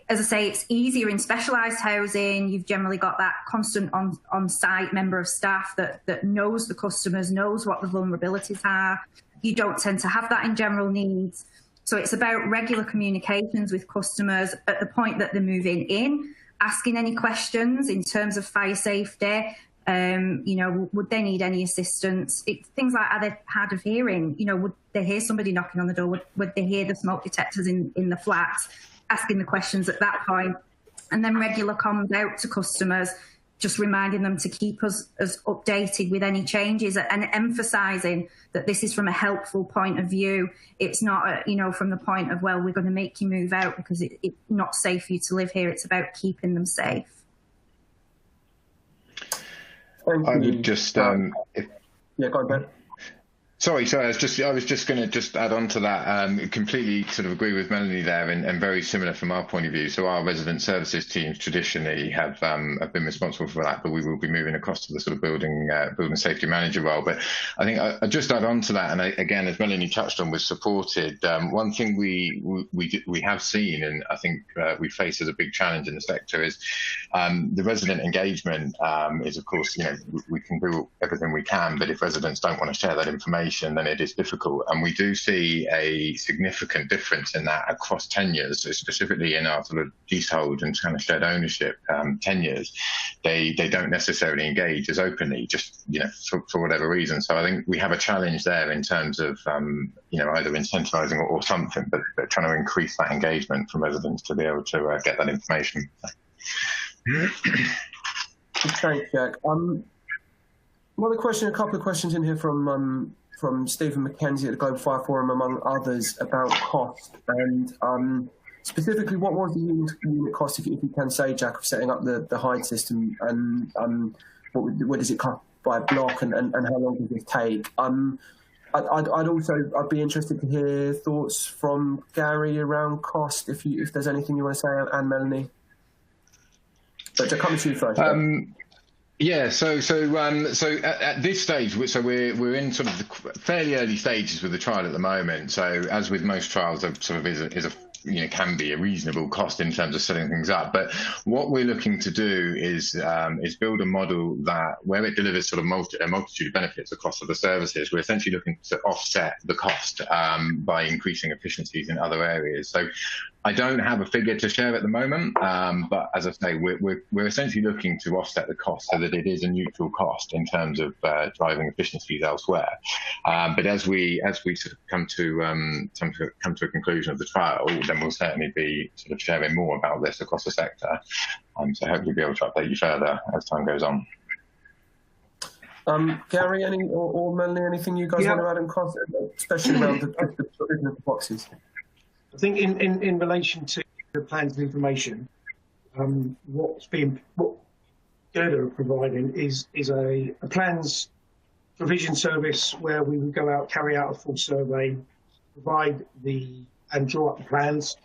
As I say, it's easier in specialised housing. You've generally got that constant on-site member of staff that knows the customers, knows what the vulnerabilities are. You don't tend to have that in general needs. So it's about regular communications with customers at the point that they're moving in, asking any questions in terms of fire safety. Would they need any assistance? Things like, are they hard of hearing? Would they hear somebody knocking on the door? Would they hear the smoke detectors in the flats? Asking the questions at that point. And then regular comms out to customers, just reminding them to keep us as updated with any changes and emphasising that this is from a helpful point of view. It's not, from the point of, well, we're going to make you move out because it's not safe for you to live here. It's about keeping them safe. I would just, yeah, go on, Ben. Sorry. I was just going to add on to that. Completely sort of agree with Melanie there, and very similar from our point of view. So our resident services teams traditionally have been responsible for that, but we will be moving across to the sort of building safety manager role. But I think I just add on to that, and again, as Melanie touched on, was supported. One thing we have seen, and I think we face as a big challenge in the sector, is the resident engagement. Is of course, we can do everything we can, but if residents don't want to share that information, then it is difficult. And we do see a significant difference in that across tenures, so specifically in our sort of leasehold and kind of shared ownership tenures. They don't necessarily engage as openly, just for whatever reason. So I think we have a challenge there in terms of either incentivizing or something, but trying to increase that engagement from residents to be able to get that information. Thanks, Jack. A couple of questions in here from Stephen McKenzie at the Global Fire Forum, among others, about cost. And specifically, what was the unit cost, if you can say, Jack, of setting up the Hyde system? And what does it cost by block, and how long does it take? I'd be interested to hear thoughts from Gary around cost, if there's anything you want to say, and Melanie. But to come to you first. Yeah, so at this stage, we're in sort of the fairly early stages with the trial at the moment. So as with most trials, there sort of is a can be a reasonable cost in terms of setting things up. But what we're looking to do is build a model that, where it delivers sort of a multitude of benefits across other services, we're essentially looking to offset the cost by increasing efficiencies in other areas. So I don't have a figure to share at the moment, but as I say, we're essentially looking to offset the cost so that it is a neutral cost in terms of driving efficiencies elsewhere. But as we sort of come to a conclusion of the trial, then we'll certainly be sort of sharing more about this across the sector. So hopefully be able to update you further as time goes on. Gary, or Melanie, anything you guys want to add on cost, especially around the boxes? I think in relation to the plans and information, what Gerda are providing is a plans provision service where we would go out, carry out a full survey, provide and draw up the plans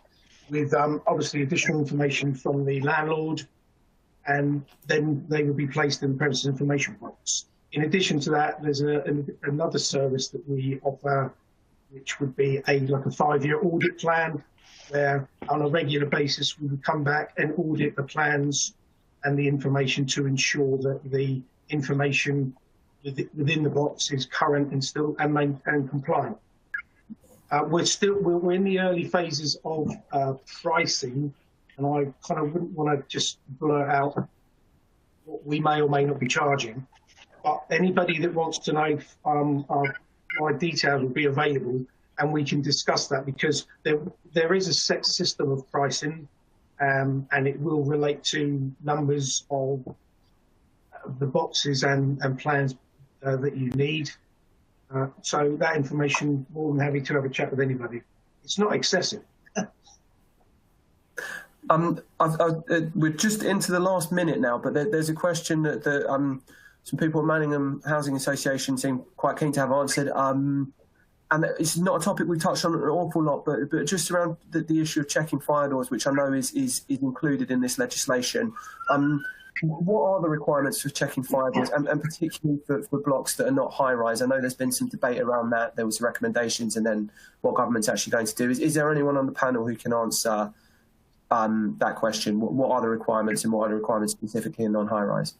with obviously additional information from the landlord, and then they would be placed in the premises information box. In addition to that, there's another service that we offer, which would be like a 5-year audit plan, where on a regular basis we would come back and audit the plans and the information to ensure that the information within the box is current and compliant. We're in the early phases of pricing, and I kind of wouldn't want to just blurt out what we may or may not be charging. But anybody that wants to know, my details will be available, and we can discuss that, because there is a set system of pricing, and it will relate to numbers of the boxes and plans that you need. So that information, more than happy to have a chat with anybody. It's not excessive. We're just into the last minute now, but there's a question that some people at Manningham Housing Association seem quite keen to have answered. And it's not a topic we touched on an awful lot, but just around the issue of checking fire doors, which I know is included in this legislation. what are the requirements for checking fire doors, and particularly for blocks that are not high-rise? I know there's been some debate around that. There was recommendations, and then what government's actually going to do. Is there anyone on the panel who can answer that question? What are the requirements, and what are the requirements specifically in non-high-rise?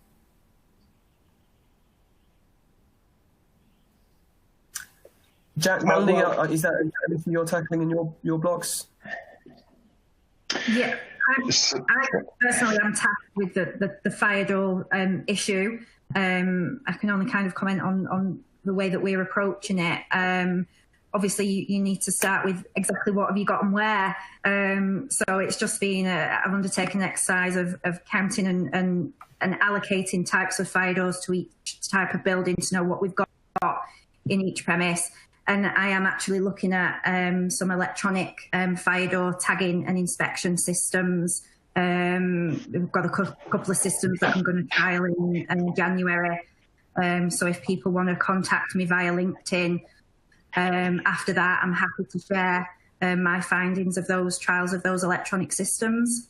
Jack, Melanie, is that anything you're tackling in your blocks? Yeah, I personally am tasked with the fire door issue. I can only kind of comment on the way that we're approaching it. Obviously, you need to start with exactly what have you got and where. So it's just been I've undertaken an exercise of counting and allocating types of fire doors to each type of building to know what we've got in each premise. And I am actually looking at some electronic fire door tagging and inspection systems. We've got a couple of systems that I'm going to trial in January. So if people want to contact me via LinkedIn, after that, I'm happy to share my findings of those trials of those electronic systems.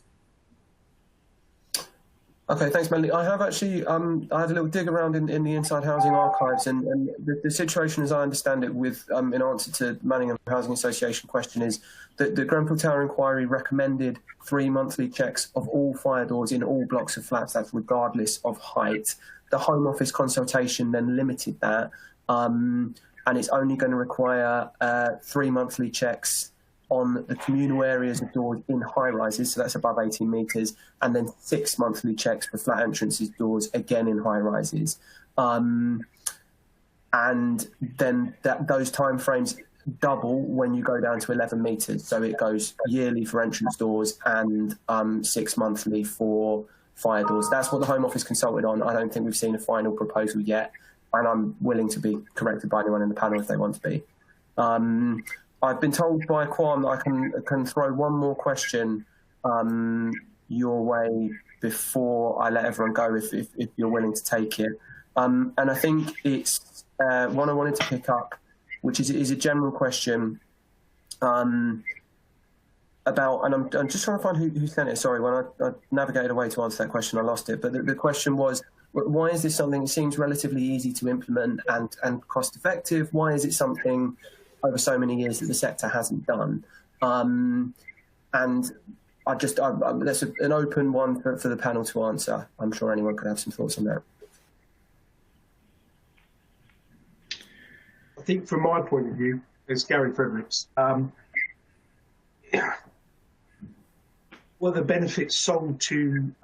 Okay, thanks, Melanie. I have actually, I had a little dig around in the Inside Housing archives, and the situation, as I understand it, with in answer to Manningham Housing Association question, is that the Grenfell Tower Inquiry recommended 3 monthly checks of all fire doors in all blocks of flats, that's regardless of height. The Home Office consultation then limited that, and it's only going to require 3 monthly checks on the communal areas of doors in high rises, so that's above 18 metres, and then 6 monthly checks for flat entrances doors, again in high rises. And then those timeframes double when you go down to 11 metres. So it goes yearly for entrance doors and 6 monthly for fire doors. That's what the Home Office consulted on. I don't think we've seen a final proposal yet, and I'm willing to be corrected by anyone in the panel if they want to be. I've been told by Kwam that I can throw one more question your way before I let everyone go, if you're willing to take it. And I think it's one I wanted to pick up, which is a general question about, and I'm just trying to find who sent it. Sorry, when I navigated away to answer that question, I lost it. But the question was, why is this something that seems relatively easy to implement and cost effective? Why is it something over so many years that the sector hasn't done? And that's an open one for the panel to answer. I'm sure anyone could have some thoughts on that. I think from my point of view, as Gary Fredericks, were the benefits sold to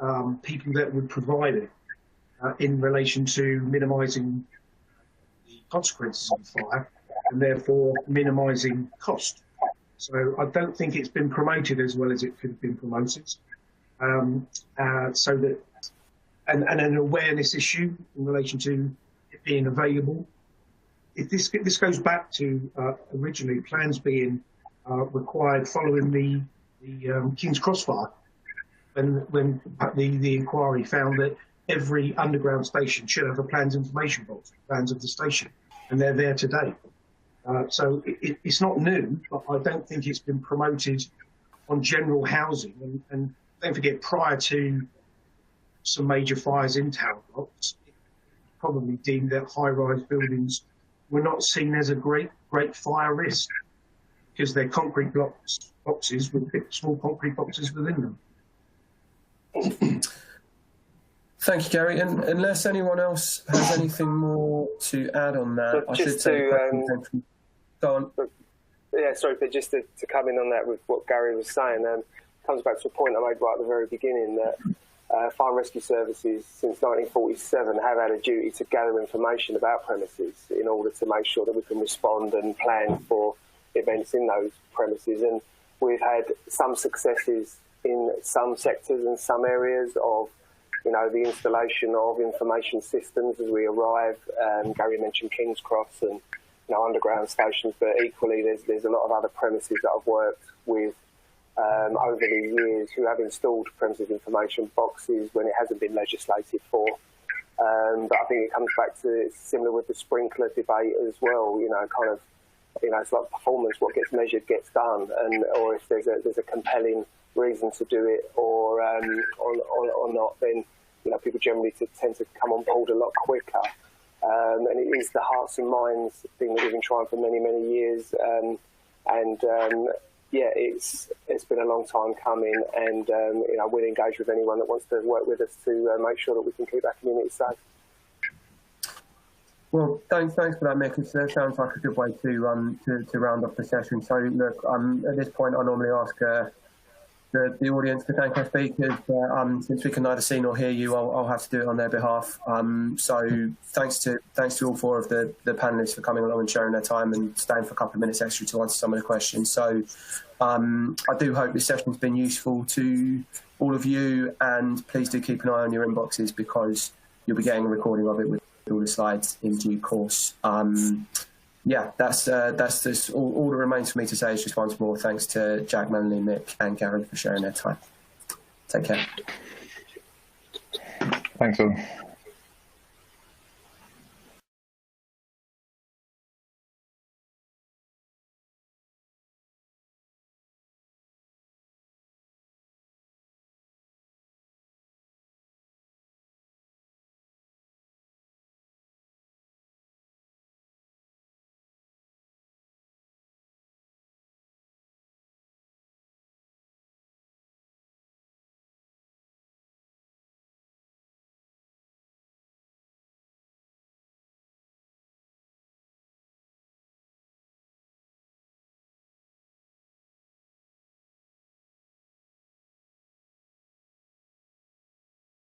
people that would provide it in relation to minimising the consequences of fire, and therefore minimising cost. So I don't think it's been promoted as well as it could have been promoted. So that, and an awareness issue in relation to it being available. If this goes back to originally plans being required following the King's Cross fire, when the inquiry found that every underground station should have a plans information box, plans of the station, and they're there today. So it's not new, but I don't think it's been promoted on general housing. And don't forget, prior to some major fires in tower blocks, it probably deemed that high-rise buildings were not seen as a great fire risk because they're concrete boxes with small concrete boxes within them. Thank you, Gary. And unless anyone else has anything more to add on that, I should say. Go on. Yeah, sorry, but just to come in on that with what Gary was saying, comes back to a point I made right at the very beginning that fire and rescue services since 1947 have had a duty to gather information about premises in order to make sure that we can respond and plan for events in those premises. And we've had some successes in some sectors and some areas of, the installation of information systems as we arrive. Gary mentioned King's Cross and underground stations, but equally there's a lot of other premises that I've worked with over the years who have installed premises information boxes when it hasn't been legislated for. But I think it comes back to, it's similar with the sprinkler debate as well, it's like performance, what gets measured gets done, or if there's a compelling reason to do it or not, then people generally tend to come on board a lot quicker. And it is the hearts and minds thing that we've been trying for many, many years. Yeah, it's been a long time coming, and we'll engage with anyone that wants to work with us to make sure that we can keep our community safe. Well, thanks for that, Mick. That sounds like a good way to round off the session. So, look, at this point, I normally ask the audience to thank our speakers. Since we can neither see nor hear you, I'll have to do it on their behalf. So, thanks to all four of the panelists for coming along and sharing their time and staying for a couple of minutes extra to answer some of the questions. So, I do hope this session's been useful to all of you, and please do keep an eye on your inboxes, because you'll be getting a recording of it with all the slides in due course. Yeah, that's just all that remains for me to say is just once more thanks to Jack, Melanie, Mick and Gary for sharing their time. Take care. Thanks all.